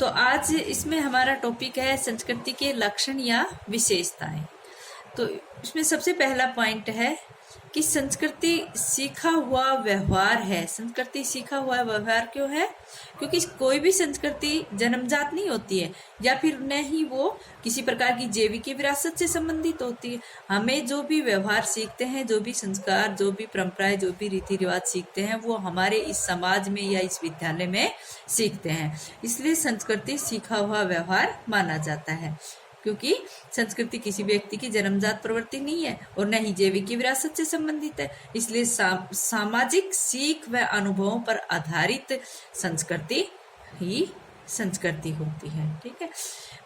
तो आज इसमें हमारा टॉपिक है संस्कृति के लक्षण या विशेषताएं। तो इसमें सबसे पहला पॉइंट है कि संस्कृति सीखा हुआ व्यवहार है। संस्कृति सीखा हुआ व्यवहार क्यों है? क्योंकि कोई भी संस्कृति जन्मजात नहीं होती है या फिर न ही वो किसी प्रकार की जैविक विरासत से संबंधित होती है। हमें जो भी व्यवहार सीखते हैं, जो भी संस्कार, जो भी परंपराएं, जो भी रीति रिवाज सीखते हैं, वो हमारे इस समाज में या इस विद्यालय में सीखते हैं। इसलिए संस्कृति सीखा हुआ व्यवहार माना जाता है, क्योंकि संस्कृति किसी व्यक्ति की जन्मजात प्रवृत्ति नहीं है और न ही जैविक विरासत से संबंधित है। इसलिए सामाजिक सीख व अनुभवों पर आधारित संस्कृति ही संस्कृति होती है। ठीक है,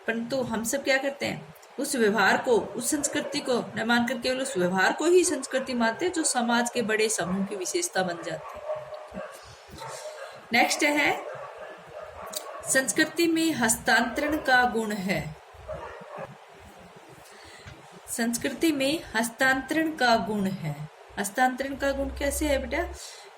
परंतु हम सब क्या करते हैं, उस व्यवहार को, उस संस्कृति को न मानकर केवल उस व्यवहार को ही संस्कृति मानते हैं, जो समाज के बड़े समूह की विशेषता बन जाती है। नेक्स्ट है, संस्कृति में हस्तांतरण का गुण है। संस्कृति में हस्तांतरण का गुण है। हस्तांतरण का गुण कैसे है बेटा?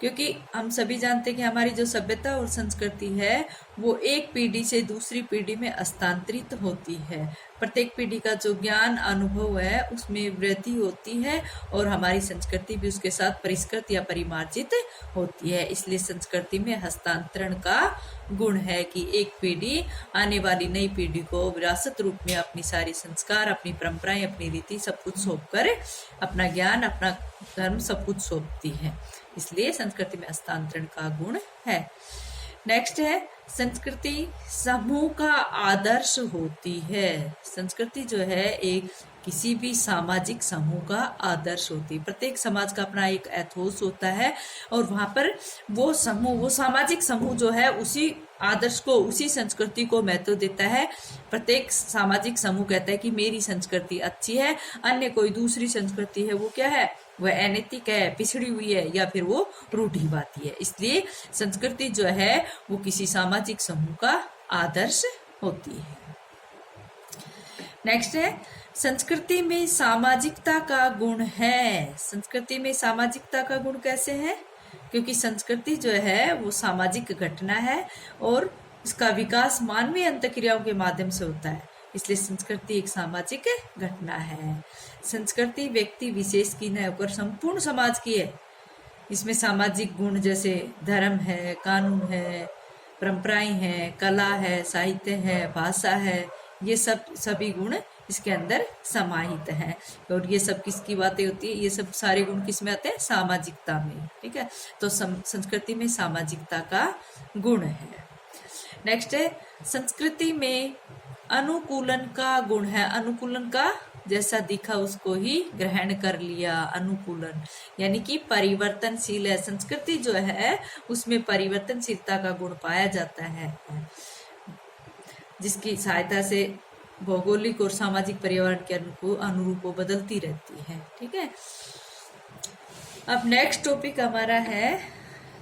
क्योंकि हम सभी जानते हैं कि हमारी जो सभ्यता और संस्कृति है वो एक पीढ़ी से दूसरी पीढ़ी में हस्तांतरित होती है। प्रत्येक पीढ़ी का जो ज्ञान अनुभव है उसमें वृद्धि होती है और हमारी संस्कृति भी उसके साथ परिष्कृत या परिमार्जित होती है। इसलिए संस्कृति में हस्तांतरण का गुण है कि एक पीढ़ी आने वाली नई पीढ़ी को विरासत रूप में अपनी सारी संस्कार, अपनी परंपराएं, अपनी रीति सब कुछ सौंप कर अपना ज्ञान, अपना धर्म सब कुछ सौंपती है। इसलिए संस्कृति में हस्तांतरण का गुण है। नेक्स्ट है, संस्कृति समूह का आदर्श होती है। संस्कृति जो है एक किसी भी सामाजिक समूह का आदर्श होती है। प्रत्येक समाज का अपना एक एथोस होता है और वहां पर वो समूह, वो सामाजिक समूह जो है उसी आदर्श को, उसी संस्कृति को महत्व देता है। प्रत्येक सामाजिक समूह कहता है कि मेरी संस्कृति अच्छी है, अन्य कोई दूसरी संस्कृति है वो क्या है, वह अनैतिक है, पिछड़ी हुई है या फिर वो रूढ़िवादी है। इसलिए संस्कृति जो है वो किसी सामाजिक समूह का आदर्श होती है। नेक्स्ट है, संस्कृति में सामाजिकता का गुण है। संस्कृति में सामाजिकता का गुण कैसे है? क्योंकि संस्कृति जो है वो सामाजिक घटना है और इसका विकास मानवीय अंतःक्रियाओं के माध्यम से होता है। इसलिए संस्कृति एक सामाजिक घटना है। संस्कृति व्यक्ति विशेष की न होकर संपूर्ण समाज की है। इसमें सामाजिक गुण जैसे धर्म है, कानून है, परंपराएं हैं, कला है, साहित्य है, भाषा है, ये सभी गुण इसके अंदर समाहित हैं। और ये सब किसकी बातें होती है? ये सब सारे गुण किस में आते हैं? सामाजिकता में। ठीक है, तो संस्कृति में सामाजिकता का गुण है। नेक्स्ट है, संस्कृति में अनुकूलन का गुण है। अनुकूलन का जैसा दिखा उसको ही ग्रहण कर लिया, अनुकूलन यानी कि परिवर्तनशील है। संस्कृति जो है उसमें परिवर्तनशीलता का गुण पाया जाता है, जिसकी सहायता से भौगोलिक और सामाजिक पर्यावरण के अनुरूप वो बदलती रहती है। ठीक है, अब नेक्स्ट टॉपिक हमारा है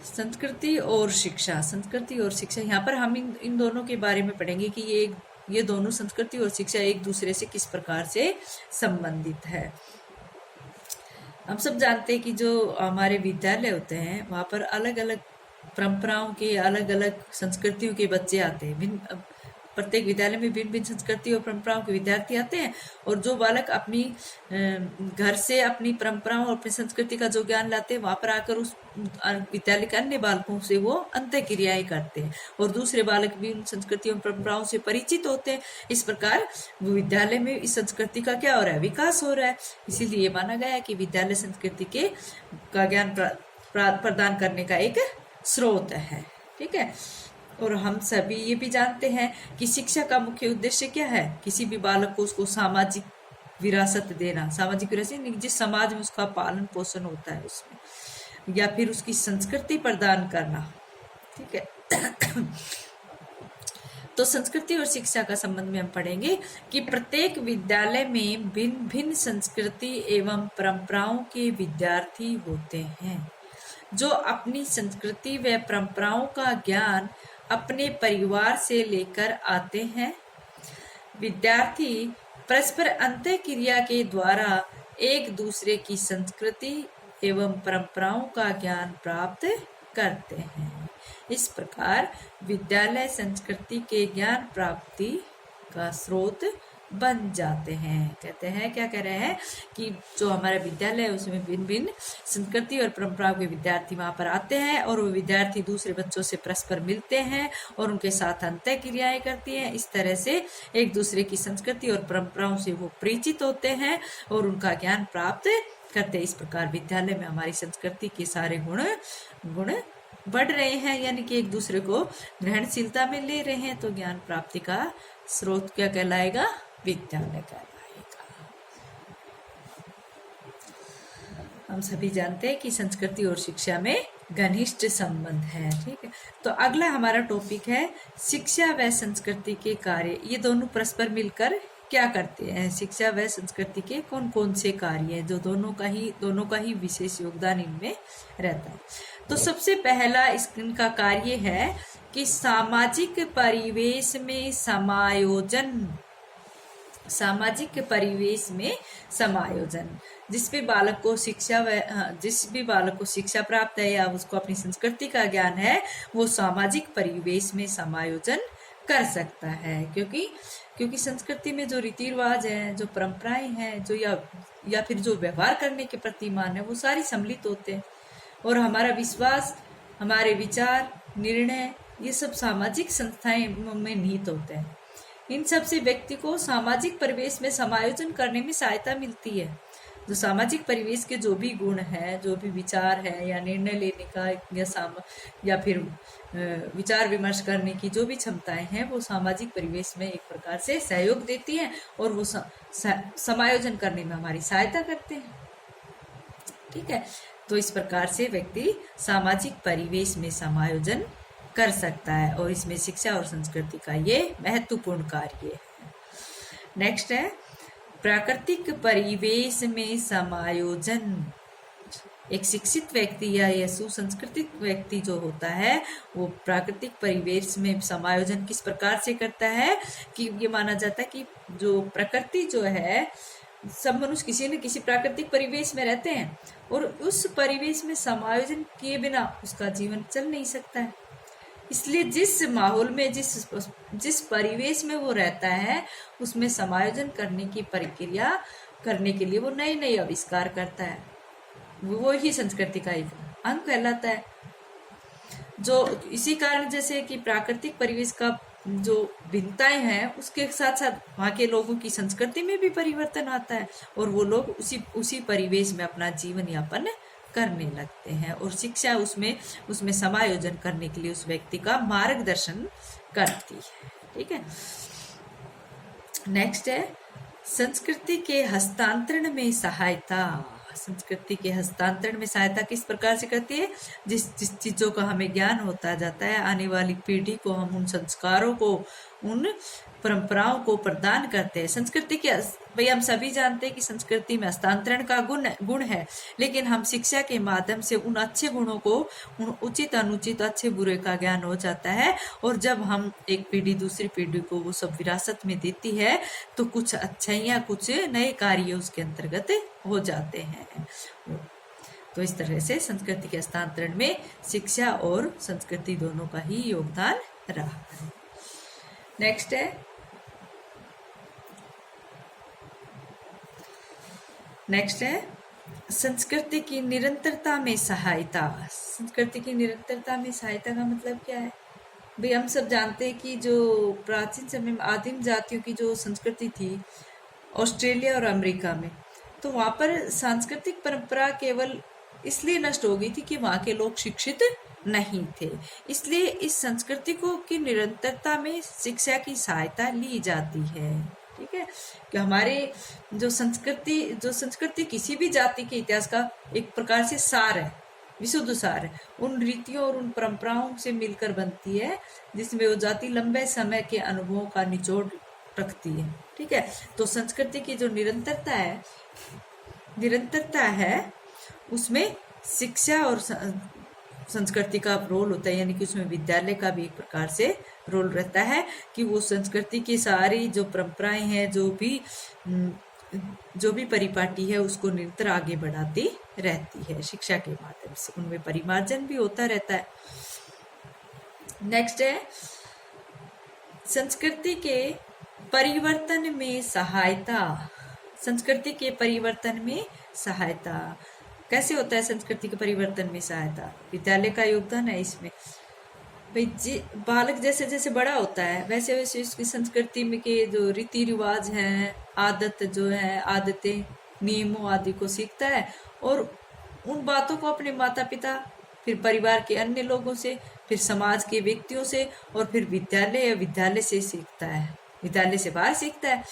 संस्कृति और शिक्षा। संस्कृति और शिक्षा, यहाँ पर हम इन दोनों के बारे में पढ़ेंगे कि ये दोनों संस्कृति और शिक्षा एक दूसरे से किस प्रकार से संबंधित है। हम सब जानते हैं कि जो हमारे विद्यालय होते हैं वहाँ पर अलग अलग परंपराओं के, अलग अलग संस्कृतियों के बच्चे आते हैं। प्रत्येक विद्यालय में भिन्न भिन्न संस्कृति और परंपराओं के विद्यार्थी आते हैं और जो बालक अपनी घर से अपनी परंपराओं और अपनी संस्कृति का जो ज्ञान लाते हैं वहां पर आकर उस विद्यालय के अन्य बालकों से वो अंतःक्रियाएं करते हैं और दूसरे बालक भी उन संस्कृतियों और परंपराओं से परिचित होते हैं। इस प्रकार विद्यालय में इस संस्कृति का क्या हो रहा है? विकास हो रहा है। इसीलिए ये माना गया है कि विद्यालय संस्कृति का ज्ञान प्रदान करने का एक स्रोत है। ठीक है, और हम सभी ये भी जानते हैं कि शिक्षा का मुख्य उद्देश्य क्या है? किसी भी बालक को उसको सामाजिक विरासत देना। सामाजिक विरासत जिस समाज में उसका पालन पोषण होता है उसमें, या फिर उसकी संस्कृति प्रदान करना। ठीक है, तो संस्कृति और शिक्षा का संबंध में हम पढ़ेंगे कि प्रत्येक विद्यालय में भिन्न भिन्न संस्कृति एवं परंपराओं के विद्यार्थी होते हैं, जो अपनी संस्कृति व परंपराओं का ज्ञान अपने परिवार से लेकर आते हैं। विद्यार्थी परस्पर अंतःक्रिया के द्वारा एक दूसरे की संस्कृति एवं परंपराओं का ज्ञान प्राप्त करते हैं। इस प्रकार विद्यालय संस्कृति के ज्ञान प्राप्ति का स्रोत बन जाते हैं। कहते हैं, क्या कह रहे हैं कि जो हमारा विद्यालय है उसमें भिन्न भिन्न संस्कृति और परंपराओं के विद्यार्थी वहां पर आते हैं और वो विद्यार्थी दूसरे बच्चों से परस्पर मिलते हैं और उनके साथ अंतः क्रियाएं करती हैं। इस तरह से एक दूसरे की संस्कृति और परंपराओं से वो परिचित होते हैं और उनका ज्ञान प्राप्त करते हैं। इस प्रकार विद्यालय में हमारी संस्कृति के सारे गुण बढ़ रहे हैं, यानी कि एक दूसरे को ग्रहणशीलता में ले रहे हैं। तो ज्ञान प्राप्ति का स्रोत क्या कहलाएगा? विद्यालय कहलाएगा। हम सभी जानते हैं कि संस्कृति और शिक्षा में घनिष्ठ संबंध है। ठीक है, तो अगला हमारा टॉपिक है शिक्षा व संस्कृति के कार्य। ये दोनों परस्पर मिलकर क्या करते हैं? शिक्षा व संस्कृति के कौन कौन से कार्य हैं जो दोनों का ही विशेष योगदान इनमें रहता है। तो सबसे पहला इनका कार्य है कि सामाजिक परिवेश में समायोजन। सामाजिक परिवेश में समायोजन, जिस भी बालक को शिक्षा प्राप्त है या उसको अपनी संस्कृति का ज्ञान है, वो सामाजिक परिवेश में समायोजन कर सकता है। क्योंकि संस्कृति में जो रीति रिवाज है, जो परंपराएं हैं, जो या फिर जो व्यवहार करने के प्रतिमान है, वो सारी सम्मिलित होते हैं और हमारा विश्वास, हमारे विचार, निर्णय, ये सब सामाजिक संस्थाएं में निहित होते हैं। इन सब से व्यक्ति को सामाजिक परिवेश में समायोजन करने में सहायता मिलती है। जो सामाजिक परिवेश के जो भी गुण हैं, जो भी विचार है या निर्णय लेने का या फिर विचार विमर्श करने की जो भी क्षमताएं हैं, वो सामाजिक परिवेश में एक प्रकार से सहयोग देती हैं और वो समायोजन करने में हमारी सहायता करते हैं। ठीक है, तो इस प्रकार से व्यक्ति सामाजिक परिवेश में समायोजन कर सकता है और इसमें शिक्षा और संस्कृति का ये महत्वपूर्ण कार्य है। नेक्स्ट है प्राकृतिक परिवेश में समायोजन। एक शिक्षित व्यक्ति या सुसंस्कृतिक व्यक्ति जो होता है, वो प्राकृतिक परिवेश में समायोजन किस प्रकार से करता है कि ये माना जाता है कि जो प्रकृति जो है, सब मनुष्य किसी न किसी प्राकृतिक परिवेश में रहते हैं और उस परिवेश में समायोजन किए बिना उसका जीवन चल नहीं सकता है। इसलिए जिस माहौल में, जिस परिवेश में वो रहता है, उसमें समायोजन करने की प्रक्रिया करने के लिए वो नए नए आविष्कार करता है। वो ही संस्कृति का एक अंग कहलाता है। जो इसी कारण जैसे कि प्राकृतिक परिवेश का जो भिन्नताएं हैं, उसके साथ साथ वहाँ के लोगों की संस्कृति में भी परिवर्तन आता है और वो लोग उसी परिवेश में अपना जीवन यापन करने लगते हैं और शिक्षा उसमें समायोजन करने के लिए उस व्यक्ति का मार्गदर्शन करती है। ठीक है, नेक्स्ट है संस्कृति के हस्तांतरण में सहायता। संस्कृति के हस्तांतरण में सहायता किस प्रकार से करती है? जिस चीजों का हमें ज्ञान होता जाता है, आने वाली पीढ़ी को हम उन संस्कारों को, उन परंपराओं को प्रदान करते हैं। संस्कृति के भाई हम सभी जानते हैं कि संस्कृति में हस्तांतरण का गुण है, लेकिन हम शिक्षा के माध्यम से उन अच्छे गुणों को, उन उचित अनुचित, अच्छे बुरे का ज्ञान हो जाता है और जब हम एक पीढ़ी दूसरी पीढ़ी को वो सब विरासत में देती है तो कुछ अच्छाइयाँ, कुछ नए कार्य उसके अंतर्गत हो जाते हैं। तो इस तरह से संस्कृति के हस्तांतरण में शिक्षा और संस्कृति दोनों का ही योगदान रहा है। नेक्स्ट है संस्कृति की निरंतरता में सहायता। संस्कृति की निरंतरता में सहायता का मतलब क्या है? भाई हम सब जानते हैं कि जो प्राचीन समय में आदिम जातियों की जो संस्कृति थी ऑस्ट्रेलिया और अमेरिका में, तो वहाँ पर सांस्कृतिक परंपरा केवल इसलिए नष्ट हो गई थी कि वहाँ के लोग शिक्षित नहीं थे। इसलिए इस संस्कृति की निरंतरता में शिक्षा की सहायता ली जाती है। ठीक है, कि हमारे जो संस्कृति किसी भी जाति के इतिहास का एक प्रकार से सार है, विशुद्ध सार है। उन रीतियों और उन परंपराओं से मिलकर बनती है जिसमें वो जाति लंबे समय के अनुभवों का निचोड़ रखती है। ठीक है, तो संस्कृति की जो निरंतरता है उसमें शिक्षा और संस्कृति का रोल होता है, यानी कि उसमें विद्यालय का भी एक प्रकार से रोल रहता है कि वो संस्कृति की सारी जो परंपराएं हैं, जो भी परिपाटी है, उसको निरंतर आगे बढ़ाती रहती है शिक्षा के माध्यम से। उनमें परिमार्जन भी होता रहता है। नेक्स्ट है संस्कृति के परिवर्तन में सहायता। संस्कृति के परिवर्तन में सहायता कैसे होता है? संस्कृति के परिवर्तन में सहायता विद्यालय का योगदान है इसमें। भाई बालक जैसे जैसे बड़ा होता है वैसे वैसे उसकी संस्कृति में के जो रीति रिवाज हैं, आदत जो है, आदतें, नियमों आदि को सीखता है और उन बातों को अपने माता पिता, फिर परिवार के अन्य लोगों से, फिर समाज के व्यक्तियों से और फिर विद्यालय या विद्यालय से सीखता है, विद्यालय से बाहर सीखता है।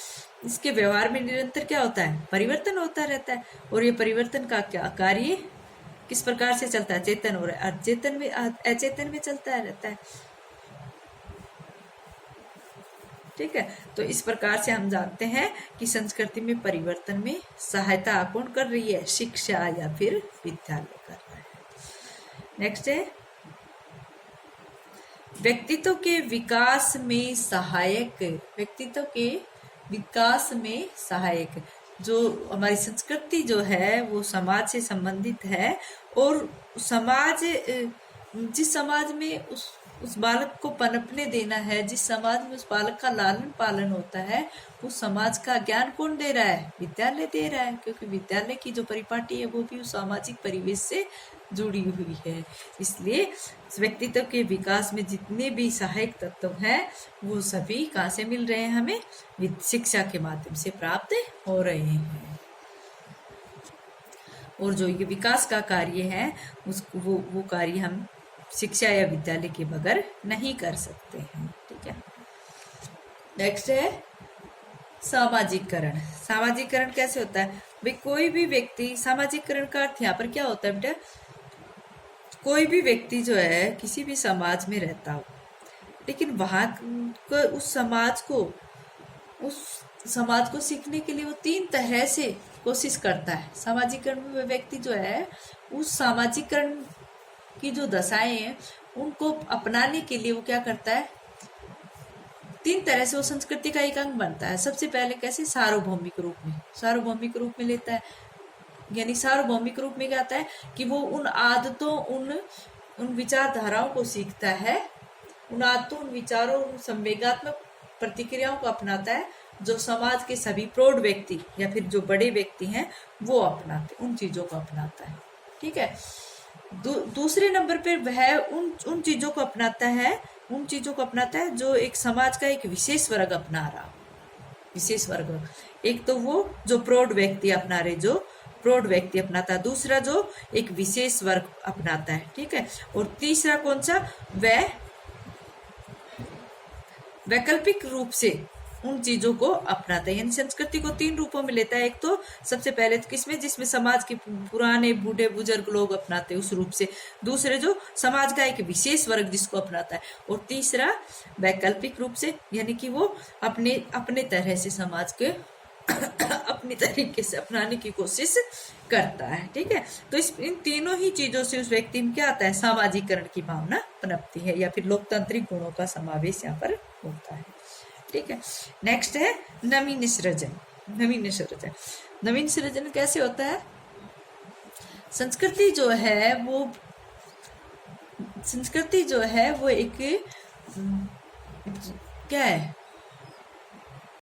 इसके व्यवहार में निरंतर क्या होता है? परिवर्तन होता रहता है। और ये परिवर्तन का क्या कार्य किस प्रकार से चलता है? चेतन और अचेतन में, अचेतन में चलता रहता है। ठीक है, तो इस प्रकार से हम जानते हैं कि संस्कृति में परिवर्तन में सहायता कौन कर रही है? शिक्षा या फिर विद्यालय कर रहा है। नेक्स्ट है व्यक्तित्व के विकास में सहायक। व्यक्तित्व के विकास में सहायक जो हमारी संस्कृति जो है वो समाज से संबंधित है और समाज जिस समाज में उस बालक को पनपने देना है, जिस समाज में उस बालक का लालन पालन होता है, उस समाज का ज्ञान कौन दे रहा है? विद्यालय दे रहा है, क्योंकि विद्यालय की जो परिपाटी है वो भी उस सामाजिक परिवेश से जुड़ी हुई है। इसलिए व्यक्तित्व के विकास में जितने भी सहायक तत्व हैं वो सभी कहाँ से मिल रहे हैं? हमें शिक्षा के माध्यम से प्राप्त हो रहे हैं। और जो ये विकास का कार्य है उसको वो कार्य हम शिक्षा या विद्यालय के बगैर नहीं कर सकते हैं। ठीक है, नेक्स्ट है सामाजिकरण। सामाजिकरण कैसे होता है? भाई कोई भी व्यक्ति, सामाजिकरण का अर्थ यहाँ पर क्या होता है बेटा? कोई भी व्यक्ति जो है किसी भी समाज में रहता हो, लेकिन वहां उस समाज को सीखने के लिए वो 3 तरह से कोशिश करता है। सामाजिकरण में व्यक्ति जो है उस सामाजिकरण की जो दशाएं हैं उनको अपनाने के लिए वो क्या करता है? 3 तरह से वो संस्कृति का एक अंग बनता है। सबसे पहले कैसे? सार्वभौमिक रूप में, सार्वभौमिक रूप में लेता है। यानी सार्वभौमिक रूप में क्या आता है कि वो उन आदतों, उन विचारधाराओं को सीखता है, उन आदतों, उन विचारों, उन संवेगात्मक प्रतिक्रियाओं को अपनाता है जो समाज के सभी प्रौढ़ व्यक्ति या फिर जो बड़े व्यक्ति हैं वो अपनाते, उन चीजों को अपनाता है। ठीक है, दूसरे नंबर पर वह उन चीजों को अपनाता है, उन चीजों को अपनाता है जो एक समाज का एक विशेष वर्ग अपना रहा। विशेष वर्ग, एक तो वो जो प्रौढ़ व्यक्ति अपना रहे, जो प्रौढ़ व्यक्ति अपनाता है, दूसरा जो एक विशेष वर्ग अपनाता है। ठीक है, और तीसरा कौन सा? वह वैकल्पिक रूप से उन चीजों को अपनाता है। यानी संस्कृति को 3 रूपों में लेता है। एक तो सबसे पहले तो किसमें? जिसमें समाज के पुराने बूढ़े बुजुर्ग लोग अपनाते हैं उस रूप से, दूसरे जो समाज का एक विशेष वर्ग जिसको अपनाता है, और तीसरा वैकल्पिक रूप से, यानी कि वो अपने तरह से समाज के अपनी तरीके से अपनाने की कोशिश करता है। ठीक है, तो इन तीनों ही चीजों से उस व्यक्ति में क्या आता है? सामाजिकरण की भावना पनपती है या फिर लोकतांत्रिक गुणों का समावेश यहाँ पर होता है। ठीक है, नेक्स्ट है नवीन सृजन। नवीन सृजन, नवीन सृजन कैसे होता है? संस्कृति जो है वो एक क्या है?